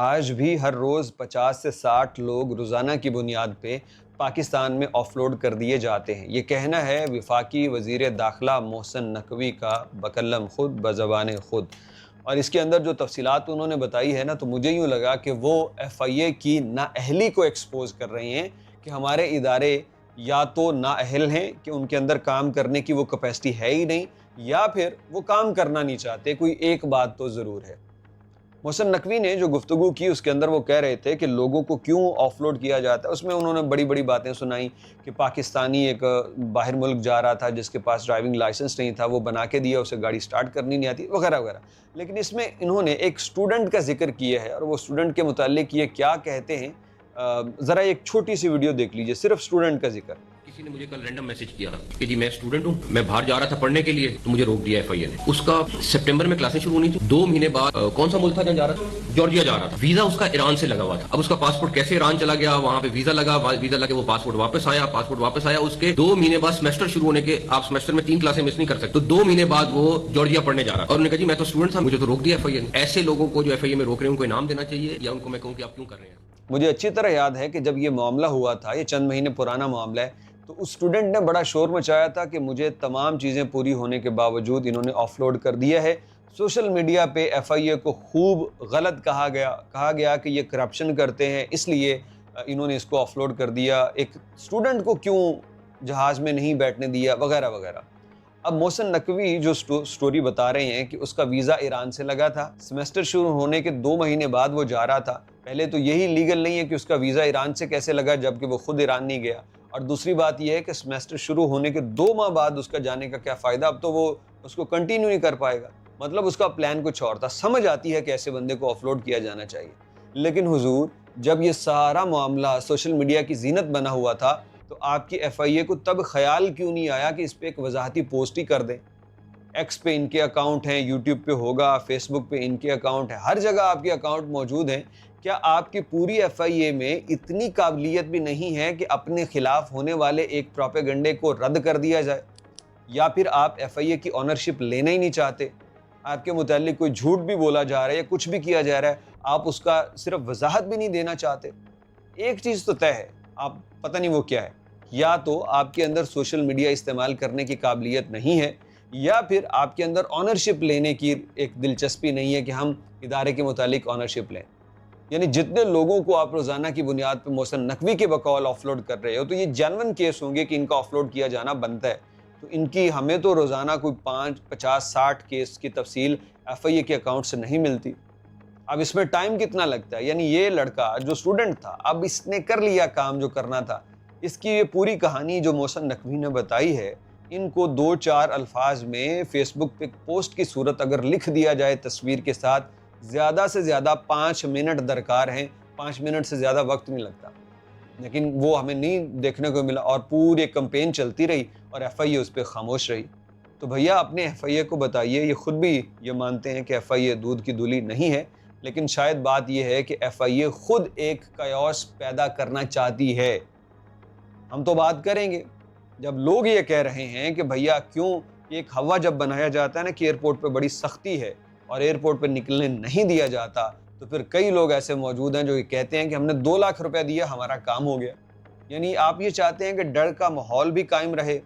آج بھی ہر روز 50 سے 60 لوگ روزانہ کی بنیاد پہ پاکستان میں آف لوڈ کر دیے جاتے ہیں۔ یہ کہنا ہے وفاقی وزیر داخلہ محسن نقوی کا بقلم خود بزبان خود، اور اس کے اندر جو تفصیلات انہوں نے بتائی ہے نا، تو مجھے یوں لگا کہ وہ ایف آئی اے کی نااہلی کو ایکسپوز کر رہے ہیں کہ ہمارے ادارے یا تو نااہل ہیں کہ ان کے اندر کام کرنے کی وہ کیپیسٹی ہے ہی نہیں، یا پھر وہ کام کرنا نہیں چاہتے۔ کوئی ایک بات تو ضرور ہے۔ محسن نقوی نے جو گفتگو کی اس کے اندر وہ کہہ رہے تھے کہ لوگوں کو کیوں آف لوڈ کیا جاتا ہے۔ اس میں انہوں نے بڑی بڑی باتیں سنائیں کہ پاکستانی ایک باہر ملک جا رہا تھا جس کے پاس ڈرائیونگ لائسنس نہیں تھا، وہ بنا کے دیا، اسے گاڑی سٹارٹ کرنی نہیں آتی، وغیرہ وغیرہ۔ لیکن اس میں انہوں نے ایک سٹوڈنٹ کا ذکر کیا ہے، اور وہ سٹوڈنٹ کے متعلق یہ کیا کہتے ہیں، ذرا ایک چھوٹی سی ویڈیو دیکھ لیجئے، صرف سٹوڈنٹ کا ذکر۔ کسی نے مجھے کل رینڈم میسج کیا کہ جی میں اسٹوڈنٹ ہوں، میں باہر جا رہا تھا پڑھنے کے لیے، تو مجھے روک دیا ایف آئی اے نے۔ اس کا سپٹمبر میں کلاسیں شروع ہونی تھی، 2 مہینے بعد کون سا ملک تھا جہاں جا رہا تھا؟ جارجیا جا رہا تھا۔ ویزا اس کا ایران سے لگا ہوا تھا۔ اب اس کا پاسپورٹ کیسے ایران چلا گیا، وہاں پہ ویزا لگا، ویزا لگا کے وہ پاسپورٹ واپس آیا، اس کے 2 مہینے بعد سیمسٹر شروع ہونے کے، آپ سیمسٹر میں 3 کلاسیں مس نہیں کر سکتے، تو 2 مہینے بعد وہ جارجیا پڑھنے جا رہا تھا، اور انہوں نے کہا جی میں تو اسٹوڈنٹ تھا، مجھے تو روک دیا ایف آئی اے نے۔ ایسے لوگوں کو جو ایف آئی اے میں روک رہے ہیں ان کو انعام دینا چاہیے، یا ان کو میں کہوں کہ آپ کیوں کر رہے ہیں؟ مجھے اچھی طرح یاد ہے کہ جب یہ معاملہ ہوا تھا، یہ چند مہینے پرانا معاملہ ہے، تو اس اسٹوڈنٹ نے بڑا شور مچایا تھا کہ مجھے تمام چیزیں پوری ہونے کے باوجود انہوں نے آف لوڈ کر دیا ہے۔ سوشل میڈیا پہ ایف آئی اے کو خوب غلط کہا گیا کہ یہ کرپشن کرتے ہیں، اس لیے انہوں نے اس کو آف لوڈ کر دیا، ایک اسٹوڈنٹ کو کیوں جہاز میں نہیں بیٹھنے دیا، وغیرہ وغیرہ۔ اب محسن نقوی جو سٹوری بتا رہے ہیں کہ اس کا ویزا ایران سے لگا تھا، سیمسٹر شروع ہونے کے 2 مہینے بعد وہ جا رہا تھا۔ پہلے تو یہی لیگل نہیں ہے کہ اس کا ویزا ایران سے کیسے لگا جبکہ وہ خود ایران نہیں گیا، اور دوسری بات یہ ہے کہ سیمسٹر شروع ہونے کے 2 ماہ بعد اس کا جانے کا کیا فائدہ، اب تو وہ اس کو کنٹینیو نہیں کر پائے گا۔ مطلب اس کا پلان کچھ اور تھا۔ سمجھ آتی ہے کہ ایسے بندے کو آف لوڈ کیا جانا چاہیے، لیکن حضور جب یہ سارا معاملہ سوشل میڈیا کی زینت بنا ہوا تھا تو آپ کی ایف آئی اے کو تب خیال کیوں نہیں آیا کہ اس پہ ایک وضاحتی پوسٹ ہی کر دیں؟ ایکس پہ ان کے اکاؤنٹ ہیں، یوٹیوب پہ ہوگا، فیس بک پہ ان کے اکاؤنٹ ہیں، ہر جگہ آپ کے اکاؤنٹ موجود ہیں۔ کیا آپ کی پوری ایف آئی اے میں اتنی قابلیت بھی نہیں ہے کہ اپنے خلاف ہونے والے ایک پروپیگنڈے کو رد کر دیا جائے؟ یا پھر آپ ایف آئی اے کی آنرشپ لینا ہی نہیں چاہتے؟ آپ کے متعلق کوئی جھوٹ بھی بولا جا رہا ہے یا کچھ بھی کیا جا رہا ہے، آپ اس کا صرف وضاحت بھی نہیں دینا چاہتے؟ ایک چیز تو طے ہے، آپ پتہ نہیں وہ کیا ہے، یا تو آپ کے اندر سوشل میڈیا استعمال کرنے کی قابلیت نہیں ہے، یا پھر آپ کے اندر آنرشپ لینے کی ایک دلچسپی نہیں ہے کہ ہم ادارے کے متعلق آنرشپ لیں۔ یعنی جتنے لوگوں کو آپ روزانہ کی بنیاد پہ محسن نقوی کے بقول آف لوڈ کر رہے ہو، تو یہ جینون کیس ہوں گے کہ ان کا آف لوڈ کیا جانا بنتا ہے۔ تو ان کی ہمیں تو روزانہ کوئی 50-60 کیس کی تفصیل ایف آئی اے کے اکاؤنٹ سے نہیں ملتی۔ اب اس میں ٹائم کتنا لگتا ہے؟ یعنی یہ لڑکا جو اسٹوڈنٹ تھا، اب اس نے کر لیا کام جو کرنا تھا۔ اس کی یہ پوری کہانی جو محسن نقوی نے بتائی ہے، ان کو 2-4 الفاظ میں فیس بک پہ پوسٹ کی صورت اگر لکھ دیا جائے تصویر کے ساتھ، زیادہ سے زیادہ 5 منٹ درکار ہیں، 5 منٹ سے زیادہ وقت نہیں لگتا، لیکن وہ ہمیں نہیں دیکھنے کو ملا، اور پوری کمپین چلتی رہی اور ایف آئی اے اس پہ خاموش رہی۔ تو بھیا اپنے ایف آئی اے کو بتائیے، یہ خود بھی یہ مانتے ہیں کہ ایف آئی اے دودھ کی دھلی نہیں ہے، لیکن شاید بات یہ ہے کہ ایف آئی اے خود ایک کیوس پیدا کرنا چاہتی ہے۔ ہم تو بات کریں گے جب لوگ یہ کہہ رہے ہیں کہ بھیا کیوں ایک ہوا جب بنایا جاتا ہے نا کہ ایئرپورٹ پہ بڑی سختی ہے اور ایئرپورٹ پہ نکلنے نہیں دیا جاتا، تو پھر کئی لوگ ایسے موجود ہیں جو یہ کہتے ہیں کہ ہم نے 2 لاکھ روپے دیا، ہمارا کام ہو گیا۔ یعنی آپ یہ چاہتے ہیں کہ ڈر کا ماحول بھی قائم رہے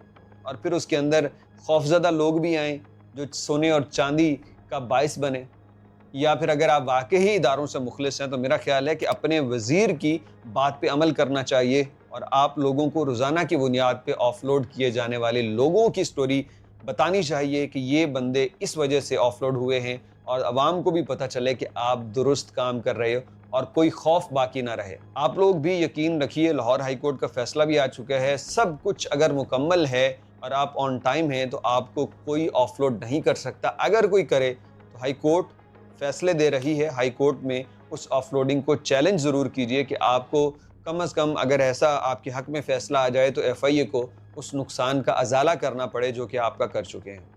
اور پھر اس کے اندر خوفزدہ لوگ بھی آئیں جو سونے اور چاندی کا باعث بنے؟ یا پھر اگر آپ واقعی اداروں سے مخلص ہیں تو میرا خیال ہے کہ اپنے وزیر کی بات پہ عمل کرنا چاہیے، اور آپ لوگوں کو روزانہ کی بنیاد پہ آف لوڈ کیے جانے والے لوگوں کی سٹوری بتانی چاہیے کہ یہ بندے اس وجہ سے آف لوڈ ہوئے ہیں، اور عوام کو بھی پتہ چلے کہ آپ درست کام کر رہے ہو اور کوئی خوف باقی نہ رہے۔ آپ لوگ بھی یقین رکھیے، لاہور ہائی کورٹ کا فیصلہ بھی آ چکا ہے، سب کچھ اگر مکمل ہے اور آپ آن ٹائم ہیں تو آپ کو کوئی آف لوڈ نہیں کر سکتا۔ اگر کوئی کرے تو ہائی کورٹ فیصلے دے رہی ہے، ہائی کورٹ میں اس آف لوڈنگ کو چیلنج ضرور کیجئے کہ آپ کو کم از کم اگر ایسا آپ کے حق میں فیصلہ آ جائے تو ایف آئی اے کو اس نقصان کا ازالہ کرنا پڑے جو کہ آپ کا کر چکے ہیں۔